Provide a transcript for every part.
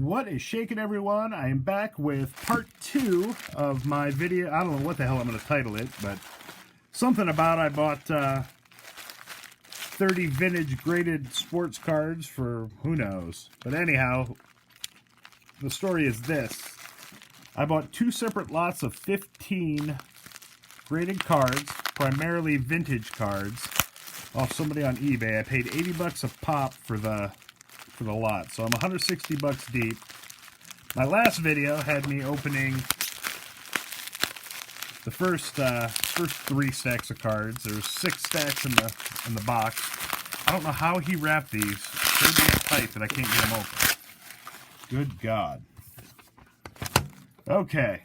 What is shaking, everyone? I am back with part 2 of my video. I don't know what the hell I'm going to title it, but something about I bought 30 vintage graded sports cards for who knows. But anyhow, the story is this. I bought 2 separate lots of 15 graded cards, primarily vintage cards, off somebody on eBay. I paid 80 bucks a pop for the lot, so I'm 160 bucks deep. My last video had me opening the first 3 stacks of cards. There's 6 stacks in the box. I don't know how he wrapped these so damn tight that I can't get them open. Good God. Okay.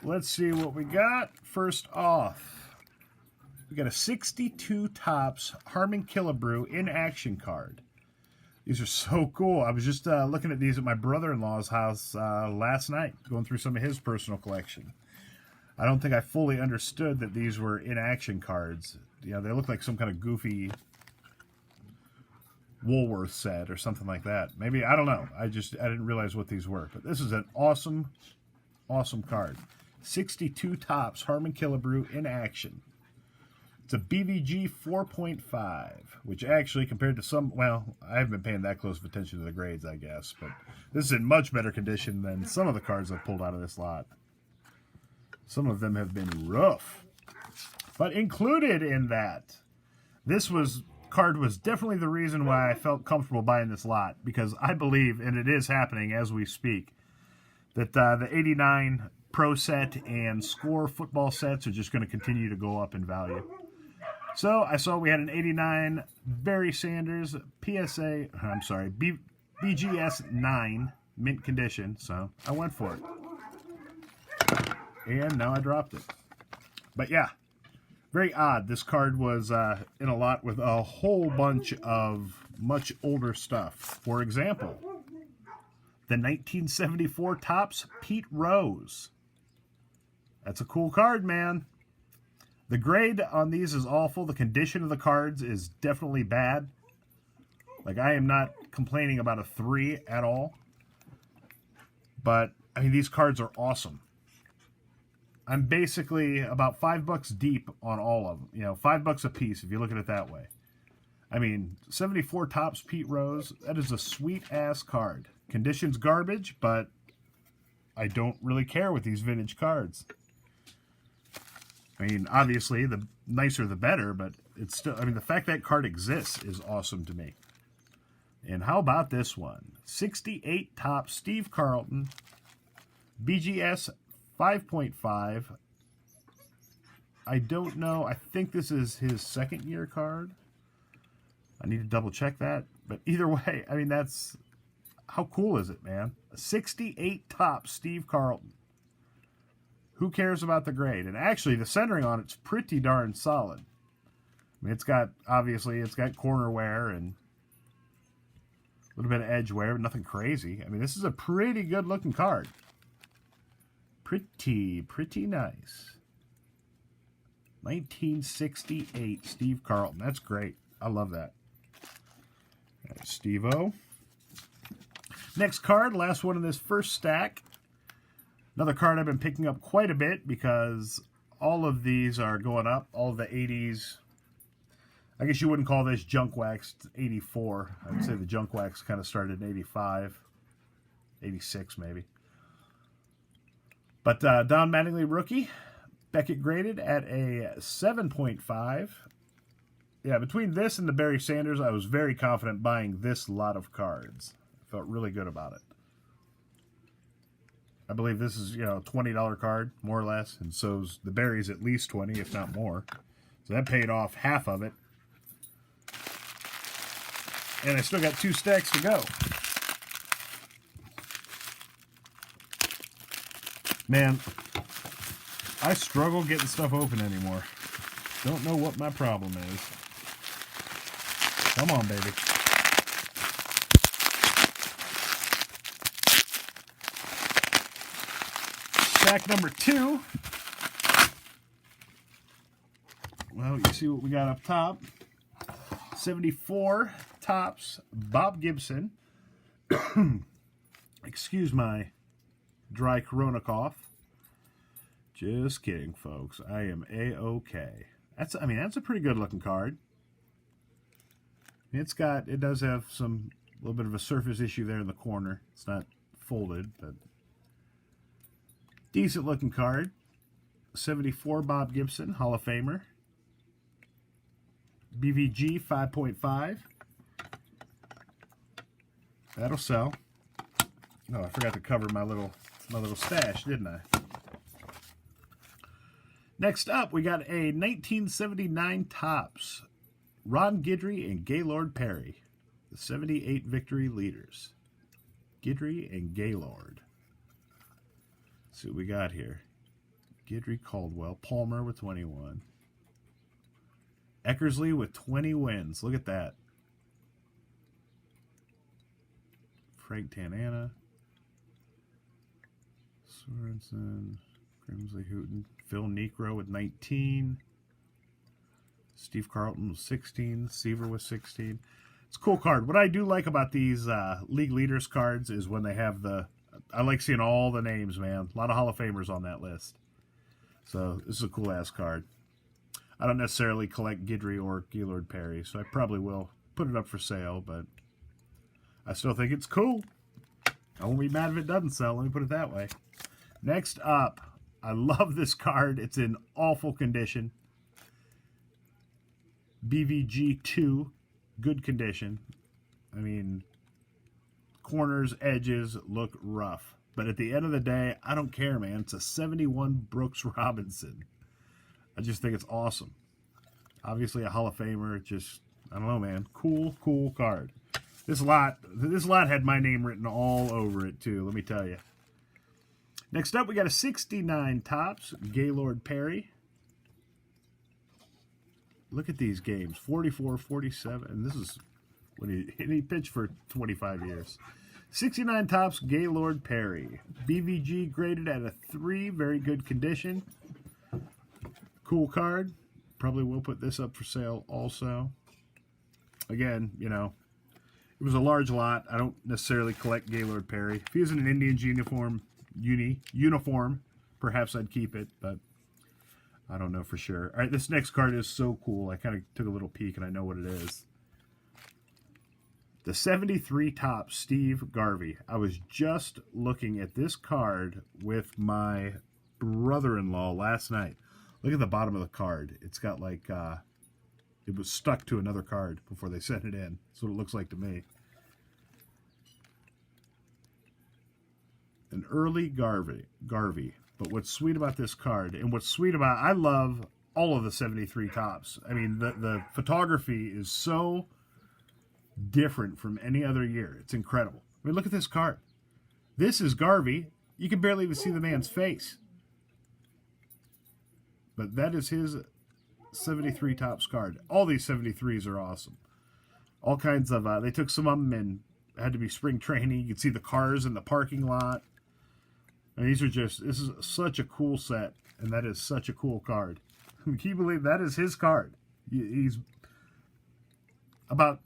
Let's see what we got. First off, we got a 62 Topps Harmon Killebrew in action card. These are so cool. I was just looking at these at my brother-in-law's house last night, going through some of his personal collection. I don't think I fully understood that these were in action cards. You know, they look like some kind of goofy Woolworth set or something like that. Maybe, I don't know. I didn't realize what these were. But this is an awesome, awesome card. 62 Topps Harmon Killebrew in action. It's a BVG 4.5, which actually, compared to some, well, I haven't been paying that close of attention to the grades, I guess, but this is in much better condition than some of the cards I've pulled out of this lot. Some of them have been rough. But included in that, this card was definitely the reason why I felt comfortable buying this lot, because I believe, and it is happening as we speak, that the 89 Pro set and Score football sets are just going to continue to go up in value. So I saw we had an 89 Barry Sanders PSA, I'm sorry, BGS 9 mint condition, so I went for it. And now I dropped it. But yeah, very odd. This card was in a lot with a whole bunch of much older stuff. For example, the 1974 Topps Pete Rose. That's a cool card, man. The grade on these is awful. The condition of the cards is definitely bad. Like, I am not complaining about a 3 at all. But, I mean, these cards are awesome. I'm basically about $5 deep on all of them. You know, $5 a piece if you look at it that way. I mean, 74 Topps Pete Rose, that is a sweet-ass card. Condition's garbage, but I don't really care with these vintage cards. I mean, obviously, the nicer the better, but it's still, I mean, the fact that card exists is awesome to me. And how about this one? 68 Topps Steve Carlton, BGS 5.5. I don't know. I think this is his second year card. I need to double check that. But either way, I mean, that's, how cool is it, man? 68 Topps Steve Carlton. Who cares about the grade? And actually, the centering on it's pretty darn solid. I mean, it's got, obviously, it's got corner wear and a little bit of edge wear, but nothing crazy. I mean, this is a pretty good-looking card. Pretty nice. 1968 Steve Carlton. That's great. I love that. That's Steve-O. Next card, last one in this first stack. Another card I've been picking up quite a bit because all of these are going up. All of the 80s. I guess you wouldn't call this junk waxed 84. I would say the junk wax kind of started in 85. 86 maybe. But Don Mattingly rookie. Beckett graded at a 7.5. Yeah, between this and the Barry Sanders, I was very confident buying this lot of cards. I felt really good about it. I believe this is, you know, a $20 card, more or less, and so's the Barry's at least 20, if not more. So that paid off half of it. And I still got 2 stacks to go. Man, I struggle getting stuff open anymore. Don't know what my problem is. Come on, baby. Stack number 2. Well, you see what we got up top. 74 Topps Bob Gibson. Excuse my dry corona cough. Just kidding, folks. I am A-OK. That's a pretty good looking card. It does have a little bit of a surface issue there in the corner. It's not folded, but decent looking card. 74 Bob Gibson, Hall of Famer. BVG 5.5. That'll sell. Oh, I forgot to cover my little stash, didn't I? Next up, we got a 1979 Topps Ron Guidry and Gaylord Perry, the 78 victory leaders. Guidry and Gaylord. Let's see what we got here. Guidry, Caldwell, Palmer with 21. Eckersley with 20 wins. Look at that. Frank Tanana. Sorensen. Grimsley Hooten. Phil Necro with 19. Steve Carlton with 16. Seaver with 16. It's a cool card. What I do like about these League Leaders cards is when they have I like seeing all the names, man. A lot of Hall of Famers on that list. So this is a cool-ass card. I don't necessarily collect Guidry or Gaylord Perry, so I probably will put it up for sale, but I still think it's cool. I won't be mad if it doesn't sell, let me put it that way. Next up, I love this card. It's in awful condition. BVG 2, good condition. I mean, corners, edges look rough. But at the end of the day, I don't care, man. It's a 71 Brooks Robinson. I just think it's awesome. Obviously a Hall of Famer. Just, I don't know, man. Cool card. This lot had my name written all over it, too, let me tell you. Next up, we got a 69 Topps Gaylord Perry. Look at these games. 44, 47. And this is when he pitched for 25 years. 69 Topps Gaylord Perry. BVG graded at a 3. Very good condition. Cool card. Probably will put this up for sale also. Again, you know, it was a large lot. I don't necessarily collect Gaylord Perry. If he was in an Indians uniform, perhaps I'd keep it, but I don't know for sure. All right, this next card is so cool. I kind of took a little peek and I know what it is. The 73 Topps Steve Garvey. I was just looking at this card with my brother-in-law last night. Look at the bottom of the card. It's got like, it was stuck to another card before they sent it in. That's what it looks like to me. An early Garvey. But what's sweet about this card, and what's sweet about, I love all of the 73 Topps. I mean, the photography is so different from any other year. It's incredible. I mean, look at this card. This is Garvey. You can barely even see the man's face. But that is his 73 Topps card. All these 73s are awesome. All kinds of, they took some of them and had to be spring training. You can see the cars in the parking lot. And these are just, this is such a cool set, and that is such a cool card. Can you believe that is his card? He's about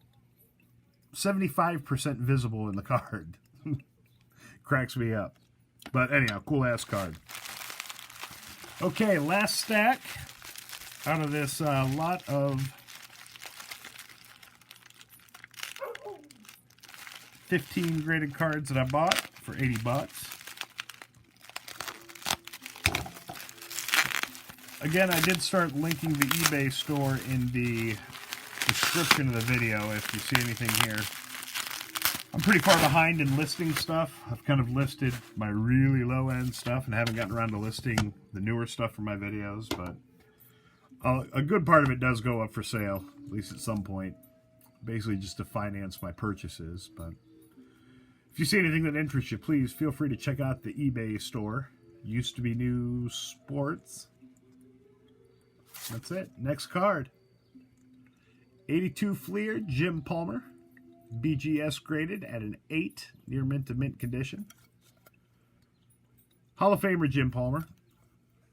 75% visible in the card. Cracks me up. But anyhow, cool-ass card. Okay, last stack out of this lot of 15 graded cards that I bought for 80 bucks. Again, I did start linking the eBay store in the description of the video if you see anything here. I'm pretty far behind in listing stuff. I've kind of listed my really low-end stuff and haven't gotten around to listing the newer stuff for my videos, but a good part of it does go up for sale, at least at some point, basically just to finance my purchases. But if you see anything that interests you, please feel free to check out the eBay store. Used to be New Sports. That's it. Next card. 82 Fleer, Jim Palmer. BGS graded at an 8, near mint to mint condition. Hall of Famer Jim Palmer.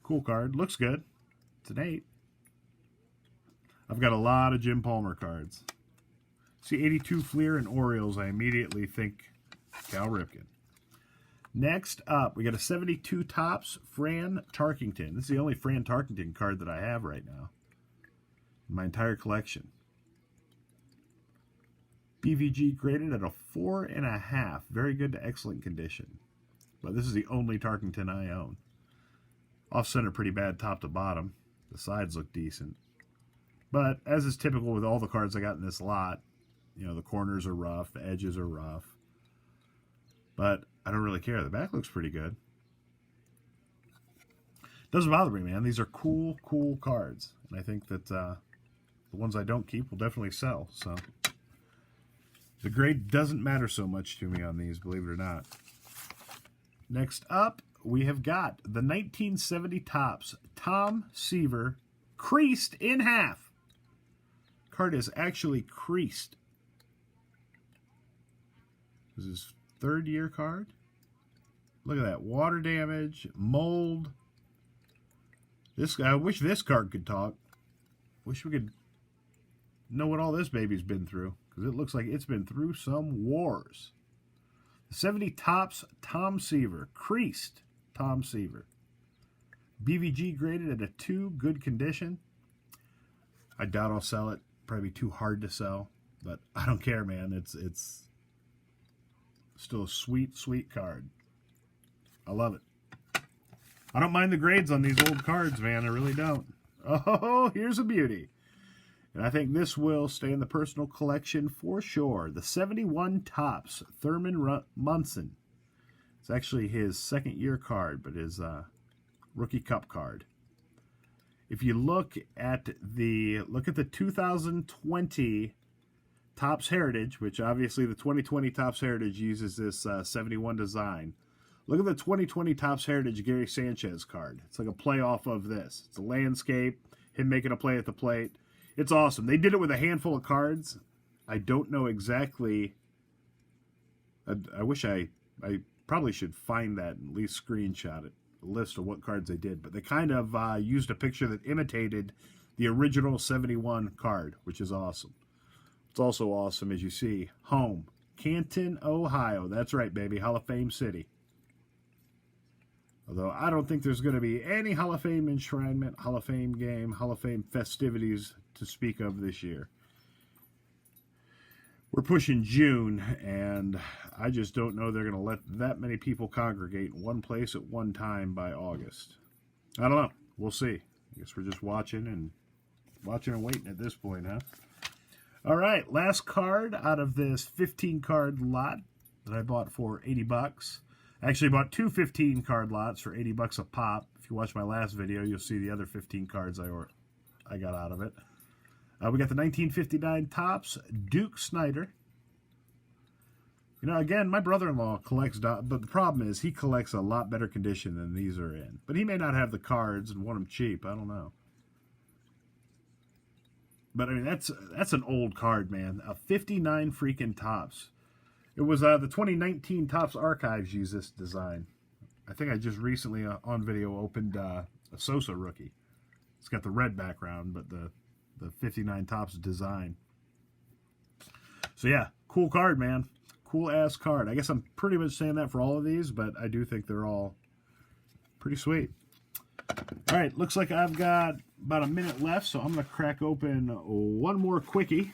Cool card. Looks good. It's an 8. I've got a lot of Jim Palmer cards. See 82 Fleer and Orioles, I immediately think Cal Ripken. Next up, we got a 72 Topps Fran Tarkington. This is the only Fran Tarkington card that I have right now in my entire collection. BVG graded at a 4.5. Very good to excellent condition. But this is the only Tarkington I own. Off-center pretty bad top to bottom. The sides look decent. But as is typical with all the cards I got in this lot, you know, the corners are rough, the edges are rough. But I don't really care. The back looks pretty good. Doesn't bother me, man. These are cool, cool cards. And I think that the ones I don't keep will definitely sell. So the grade doesn't matter so much to me on these, believe it or not. Next up, we have got the 1970 Topps Tom Seaver creased in half. Card is actually creased. This is his third-year card. Look at that. Water damage, mold. I wish this card could talk. Wish we could know what all this baby's been through, because it looks like it's been through some wars. The 70 Topps Tom Seaver. Creased Tom Seaver. BVG graded at a 2. Good condition. I doubt I'll sell it. Probably too hard to sell. But I don't care, man. It's still a sweet, sweet card. I love it. I don't mind the grades on these old cards, man. I really don't. Oh, here's a beauty. And I think this will stay in the personal collection for sure. The 71 Topps Thurman Munson. It's actually his second-year card, but his rookie cup card. If you look at the 2020 Topps Heritage, which obviously the 2020 Topps Heritage uses this 71 design. Look at the 2020 Topps Heritage Gary Sanchez card. It's like a play off of this. It's a landscape, him making a play at the plate. It's awesome. They did it with a handful of cards. I don't know exactly. I wish I probably should find that and at least screenshot it, a list of what cards they did. But they kind of used a picture that imitated the original 71 card, which is awesome. It's also awesome, as you see, home, Canton, Ohio. That's right, baby, Hall of Fame City. Although I don't think there's going to be any Hall of Fame enshrinement, Hall of Fame game, Hall of Fame festivities to speak of this year. We're pushing June, and I just don't know they're going to let that many people congregate in one place at one time by August. I don't know. We'll see. I guess we're just watching and waiting at this point, huh? All right, last card out of this 15-card lot that I bought for 80 bucks. I actually bought two 15-card lots for 80 bucks a pop. If you watch my last video, you'll see the other 15 cards I got out of it. We got the 1959 Topps Duke Snider. You know, again, my brother-in-law collects, but the problem is he collects a lot better condition than these are in. But he may not have the cards and want them cheap. I don't know. But I mean, that's an old card, man. A 59 freaking Topps. It was the 2019 Topps Archives used this design. I think I just recently on video opened a Sosa rookie. It's got the red background, but the 59 Topps design. So yeah, cool card, man. Cool ass card. I guess I'm pretty much saying that for all of these, but I do think they're all pretty sweet. All right, looks like I've got about a minute left, so I'm going to crack open one more quickie.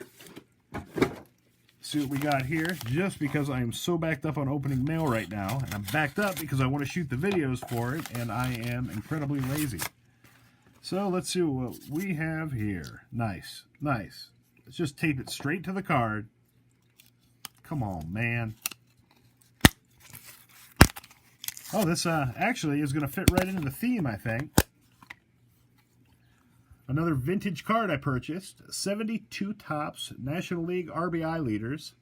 See what we got here, just because I am so backed up on opening mail right now. And I'm backed up because I want to shoot the videos for it, and I am incredibly lazy. So let's see what we have here. Nice, nice. Let's just tape it straight to the card. Come on, man. Oh, this actually is going to fit right into the theme, I think. Another vintage card I purchased. 72 Topps National League RBI leaders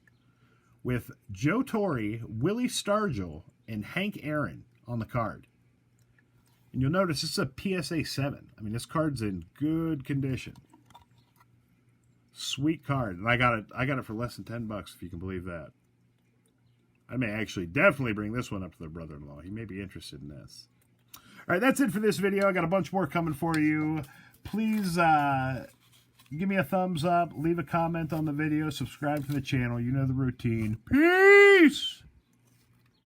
with Joe Torre, Willie Stargell, and Hank Aaron on the card. And you'll notice this is a PSA 7. I mean, this card's in good condition. Sweet card. And I got it for less than 10 bucks, if you can believe that. I may actually definitely bring this one up to their brother-in-law. He may be interested in this. All right, that's it for this video. I got a bunch more coming for you. Please Give me a thumbs up, leave a comment on the video, subscribe to the channel. You know the routine. Peace!